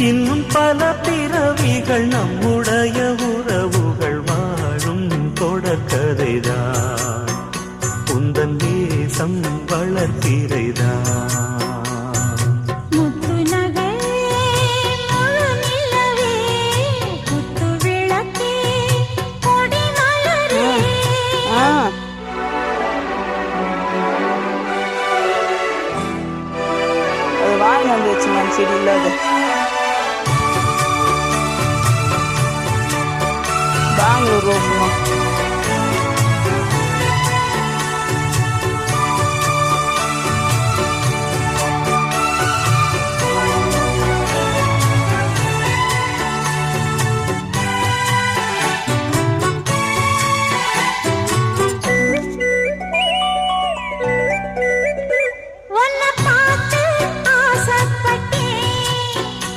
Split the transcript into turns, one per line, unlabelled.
இன்னும் பல பிறவிகள் நம்முடைய உறவுகள் வாழும் தொடர்கதைதான் உந்தன் நேசம் வளர்த்திரைதான்
வாங்கி வந்து வச்சுங்க செடி இல்லாத பெங்களூர் ரோஸ்